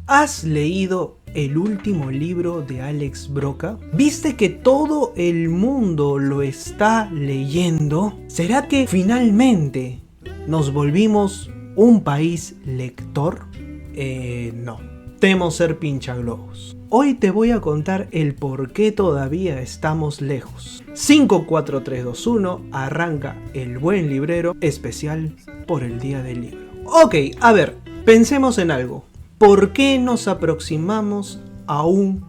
¿Has leído el último libro de Alex Broca? ¿Viste que todo el mundo lo está leyendo? ¿Será que finalmente nos volvimos un país lector? No. Temo ser pinchaglobos. Hoy te voy a contar el por qué todavía estamos lejos. 5, 4, 3, 2, 1, arranca El Buen Librero, especial por el Día del Libro. Ok, a ver, pensemos en algo. ¿Por qué nos aproximamos a un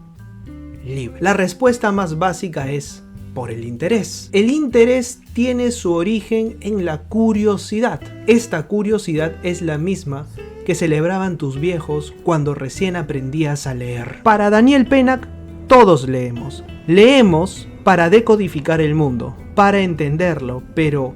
libro? La respuesta más básica es por el interés. El interés tiene su origen en la curiosidad. Esta curiosidad es la misma que celebraban tus viejos cuando recién aprendías a leer. Para Daniel Pennack, todos leemos. Leemos para decodificar el mundo, para entenderlo, pero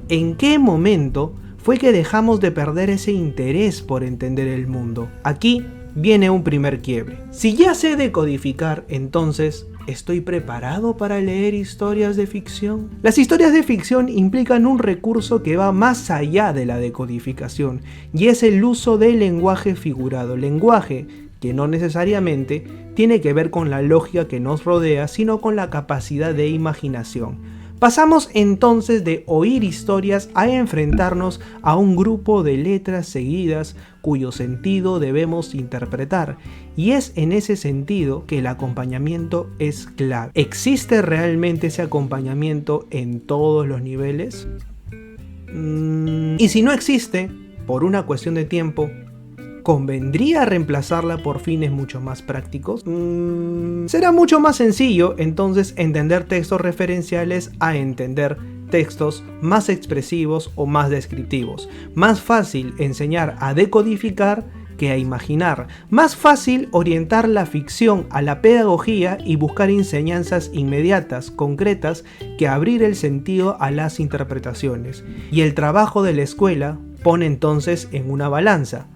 ¿en qué momento fue que dejamos de perder ese interés por entender el mundo? Aquí viene un primer quiebre. Si ya sé decodificar, entonces, ¿estoy preparado para leer historias de ficción? Las historias de ficción implican un recurso que va más allá de la decodificación, y es el uso del lenguaje figurado. Lenguaje que no necesariamente tiene que ver con la lógica que nos rodea, sino con la capacidad de imaginación. Pasamos entonces de oír historias a enfrentarnos a un grupo de letras seguidas cuyo sentido debemos interpretar, y es en ese sentido que el acompañamiento es clave. ¿Existe realmente ese acompañamiento en todos los niveles? Y si no existe, por una cuestión de tiempo, ¿convendría reemplazarla por fines mucho más prácticos? Será mucho más sencillo entonces entender textos referenciales a entender textos más expresivos o más descriptivos. Más fácil enseñar a decodificar que a imaginar. Más fácil orientar la ficción a la pedagogía y buscar enseñanzas inmediatas, concretas, que abrir el sentido a las interpretaciones. Y el trabajo de la escuela pone entonces en una balanza: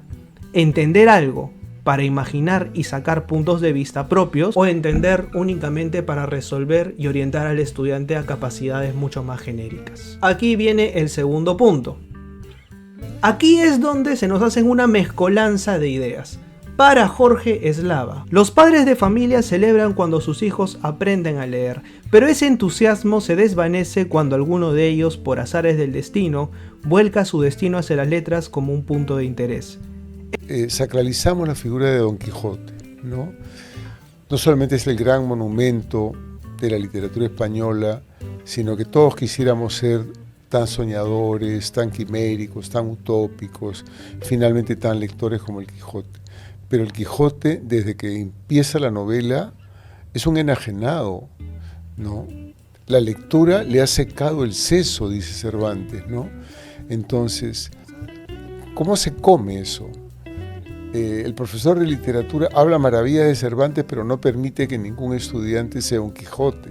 entender algo para imaginar y sacar puntos de vista propios, o entender únicamente para resolver y orientar al estudiante a capacidades mucho más genéricas. Aquí viene el segundo punto. Aquí es donde se nos hacen una mezcolanza de ideas. Para Jorge Eslava, los padres de familia celebran cuando sus hijos aprenden a leer, pero ese entusiasmo se desvanece cuando alguno de ellos, por azares del destino, vuelca su destino hacia las letras como un punto de interés. Sacralizamos la figura de Don Quijote, ¿no? No solamente es el gran monumento de la literatura española, sino que todos quisiéramos ser tan soñadores, tan quiméricos, tan utópicos, finalmente tan lectores como el Quijote. Pero el Quijote, desde que empieza la novela, es un enajenado, ¿no? La lectura le ha secado el seso, dice Cervantes, ¿no? Entonces, ¿cómo se come eso? El profesor de literatura habla maravillas de Cervantes, pero no permite que ningún estudiante sea un Quijote,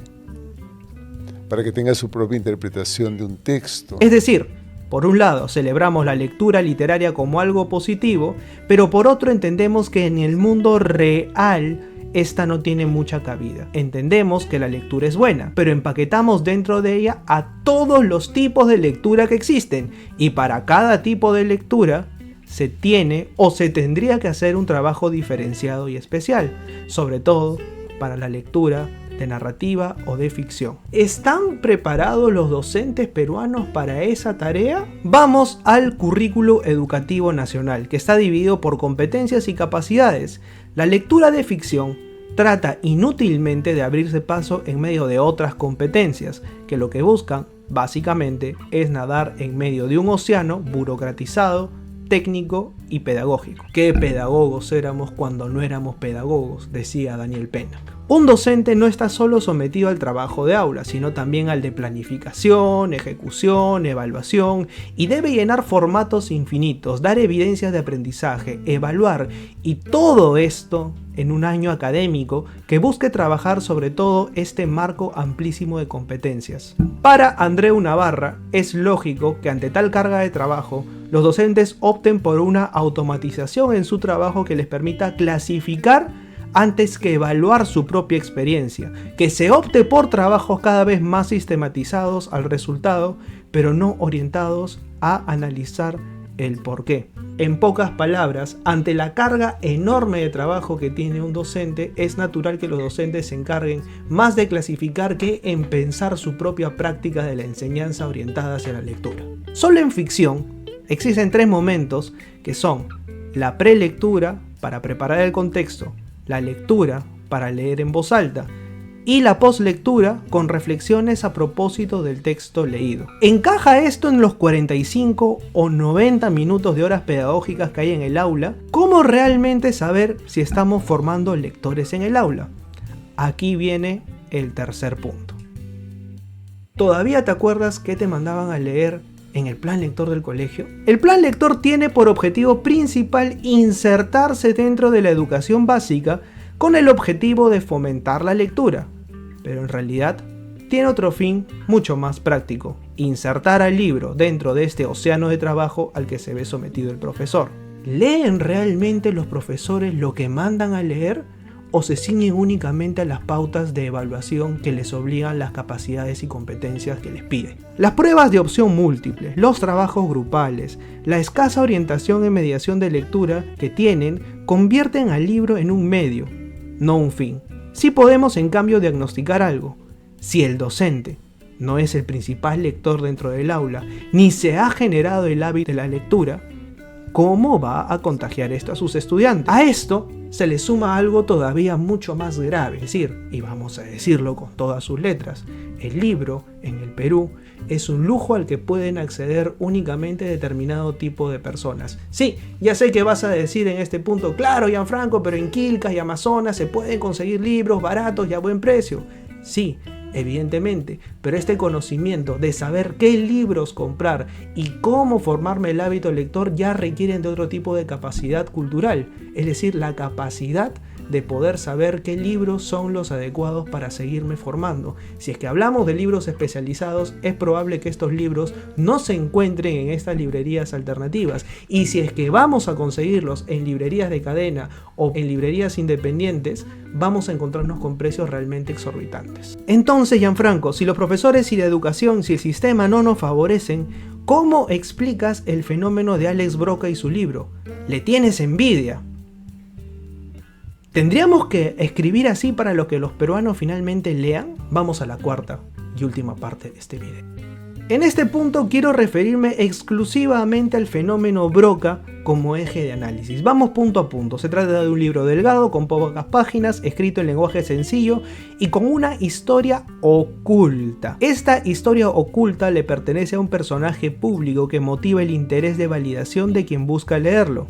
para que tenga su propia interpretación de un texto. Es decir, por un lado celebramos la lectura literaria como algo positivo, pero por otro entendemos que en el mundo real esta no tiene mucha cabida. Entendemos que la lectura es buena, pero empaquetamos dentro de ella a todos los tipos de lectura que existen, y para cada tipo de lectura se tiene o se tendría que hacer un trabajo diferenciado y especial, sobre todo para la lectura de narrativa o de ficción. ¿Están preparados los docentes peruanos para esa tarea? Vamos al currículo educativo nacional, que está dividido por competencias y capacidades. La lectura de ficción trata inútilmente de abrirse paso en medio de otras competencias, que lo que buscan, básicamente, es nadar en medio de un océano burocratizado, técnico y pedagógico. ¿Qué pedagogos éramos cuando no éramos pedagogos?, decía Daniel Pennack. Un docente no está solo sometido al trabajo de aula, sino también al de planificación, ejecución, evaluación, y debe llenar formatos infinitos, dar evidencias de aprendizaje, evaluar, y todo esto en un año académico que busque trabajar sobre todo este marco amplísimo de competencias. Para Andreu Navarra, es lógico que ante tal carga de trabajo, los docentes opten por una automatización en su trabajo que les permita clasificar antes que evaluar su propia experiencia, que se opte por trabajos cada vez más sistematizados al resultado, pero no orientados a analizar el por qué. En pocas palabras, ante la carga enorme de trabajo que tiene un docente, es natural que los docentes se encarguen más de clasificar que en pensar su propia práctica de la enseñanza orientada hacia la lectura. Solo en ficción existen 3 momentos que son la prelectura para preparar el contexto, la lectura para leer en voz alta y la postlectura con reflexiones a propósito del texto leído. ¿Encaja esto en los 45 o 90 minutos de horas pedagógicas que hay en el aula? ¿Cómo realmente saber si estamos formando lectores en el aula? Aquí viene el tercer punto. ¿Todavía te acuerdas que te mandaban a leer en el plan lector del colegio? El plan lector tiene por objetivo principal insertarse dentro de la educación básica con el objetivo de fomentar la lectura, pero en realidad tiene otro fin mucho más práctico: insertar al libro dentro de este océano de trabajo al que se ve sometido el profesor. ¿Leen realmente los profesores lo que mandan a leer o se ciñen únicamente a las pautas de evaluación que les obligan las capacidades y competencias que les piden? Las pruebas de opción múltiple, los trabajos grupales, la escasa orientación en mediación de lectura que tienen convierten al libro en un medio, no un fin. Sí podemos en cambio diagnosticar algo: si el docente no es el principal lector dentro del aula, ni se ha generado el hábito de la lectura, ¿cómo va a contagiar esto a sus estudiantes? A esto se le suma algo todavía mucho más grave, es decir, y vamos a decirlo con todas sus letras, el libro en el Perú es un lujo al que pueden acceder únicamente determinado tipo de personas. Sí, ya sé que vas a decir en este punto: claro, Gianfranco, pero en Quilcas y Amazonas se pueden conseguir libros baratos y a buen precio. Sí, evidentemente, pero este conocimiento de saber qué libros comprar y cómo formarme el hábito lector ya requieren de otro tipo de capacidad cultural, es decir, la capacidad de poder saber qué libros son los adecuados para seguirme formando. Si es que hablamos de libros especializados, es probable que estos libros no se encuentren en estas librerías alternativas, y si es que vamos a conseguirlos en librerías de cadena o en librerías independientes, vamos a encontrarnos con precios realmente exorbitantes. Entonces, Gianfranco, si los profesores y la educación, si el sistema no nos favorecen, ¿cómo explicas el fenómeno de Alex Broca y su libro? ¿Le tienes envidia? ¿Tendríamos que escribir así para lo que los peruanos finalmente lean? Vamos a la cuarta y última parte de este video. En este punto quiero referirme exclusivamente al fenómeno Broca como eje de análisis. Vamos punto a punto. Se trata de un libro delgado con pocas páginas, escrito en lenguaje sencillo y con una historia oculta. Esta historia oculta le pertenece a un personaje público que motiva el interés de validación de quien busca leerlo.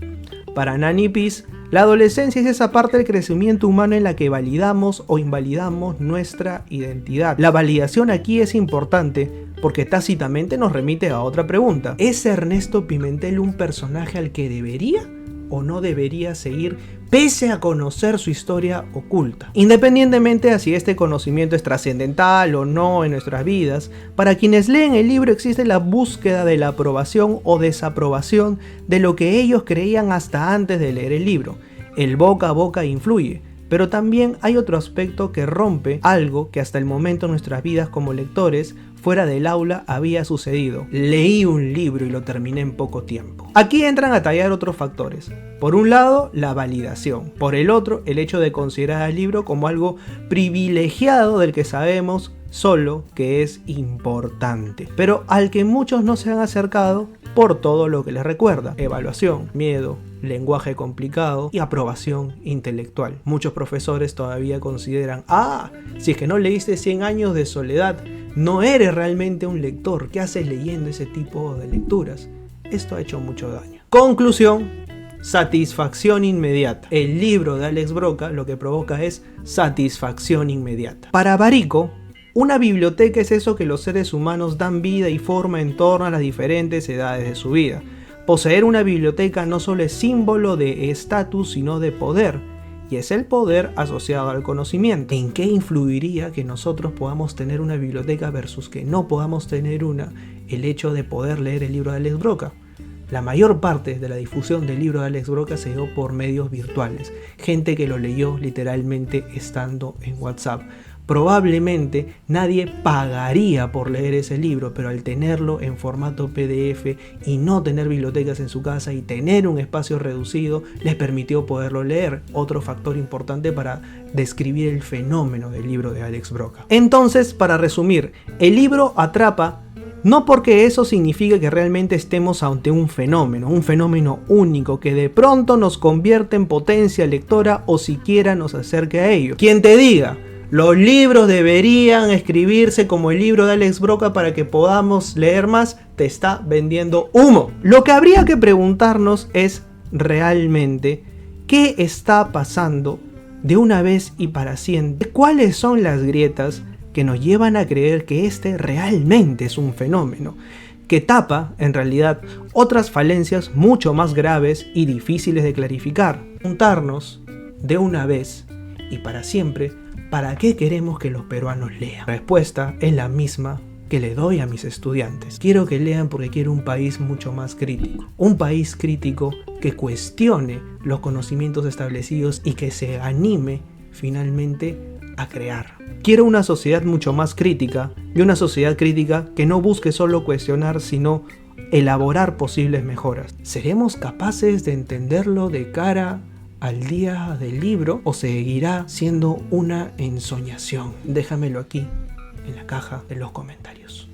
Para Nani Peace, la adolescencia es esa parte del crecimiento humano en la que validamos o invalidamos nuestra identidad. La validación aquí es importante porque tácitamente nos remite a otra pregunta: ¿es Ernesto Pimentel un personaje al que debería o no debería seguir pese a conocer su historia oculta? Independientemente de si este conocimiento es trascendental o no en nuestras vidas, para quienes leen el libro existe la búsqueda de la aprobación o desaprobación de lo que ellos creían hasta antes de leer el libro. El boca a boca influye, pero también hay otro aspecto que rompe algo que hasta el momento en nuestras vidas como lectores fuera del aula había sucedido. Leí un libro y lo terminé en poco tiempo. Aquí entran a tallar otros factores. Por un lado, la validación. Por el otro, el hecho de considerar al libro como algo privilegiado del que sabemos solo que es importante, pero al que muchos no se han acercado por todo lo que les recuerda: evaluación, miedo, lenguaje complicado y aprobación intelectual. Muchos profesores todavía consideran: si es que no leíste 100 años de soledad, no eres realmente un lector. ¿Qué haces leyendo ese tipo de lecturas? Esto ha hecho mucho daño. Conclusión: satisfacción inmediata. El libro de Alex Broca lo que provoca es satisfacción inmediata. Para Barico, una biblioteca es eso que los seres humanos dan vida y forma en torno a las diferentes edades de su vida. Poseer una biblioteca no solo es símbolo de estatus, sino de poder, y es el poder asociado al conocimiento. ¿En qué influiría que nosotros podamos tener una biblioteca versus que no podamos tener una, el hecho de poder leer el libro de Alex Broca? La mayor parte de la difusión del libro de Alex Broca se dio por medios virtuales, gente que lo leyó literalmente estando en WhatsApp. Probablemente nadie pagaría por leer ese libro, pero al tenerlo en formato PDF y no tener bibliotecas en su casa y tener un espacio reducido, les permitió poderlo leer. Otro factor importante para describir el fenómeno del libro de Alex Broca. Entonces, para resumir, el libro atrapa no porque eso significa que realmente estemos ante un fenómeno único que de pronto nos convierte en potencia lectora o siquiera nos acerque a ello. Quien te diga, los libros deberían escribirse como el libro de Alex Broca para que podamos leer más, te está vendiendo humo. Lo que habría que preguntarnos es realmente qué está pasando de una vez y para siempre. ¿Cuáles son las grietas que nos llevan a creer que este realmente es un fenómeno que tapa, en realidad, otras falencias mucho más graves y difíciles de clarificar? Preguntarnos de una vez y para siempre, ¿para qué queremos que los peruanos lean? La respuesta es la misma que le doy a mis estudiantes. Quiero que lean porque quiero un país mucho más crítico. Un país crítico que cuestione los conocimientos establecidos y que se anime finalmente a crear. Quiero una sociedad mucho más crítica y una sociedad crítica que no busque solo cuestionar, sino elaborar posibles mejoras. ¿Seremos capaces de entenderlo de cara al día del libro o seguirá siendo una ensoñación? Déjamelo aquí en la caja de los comentarios.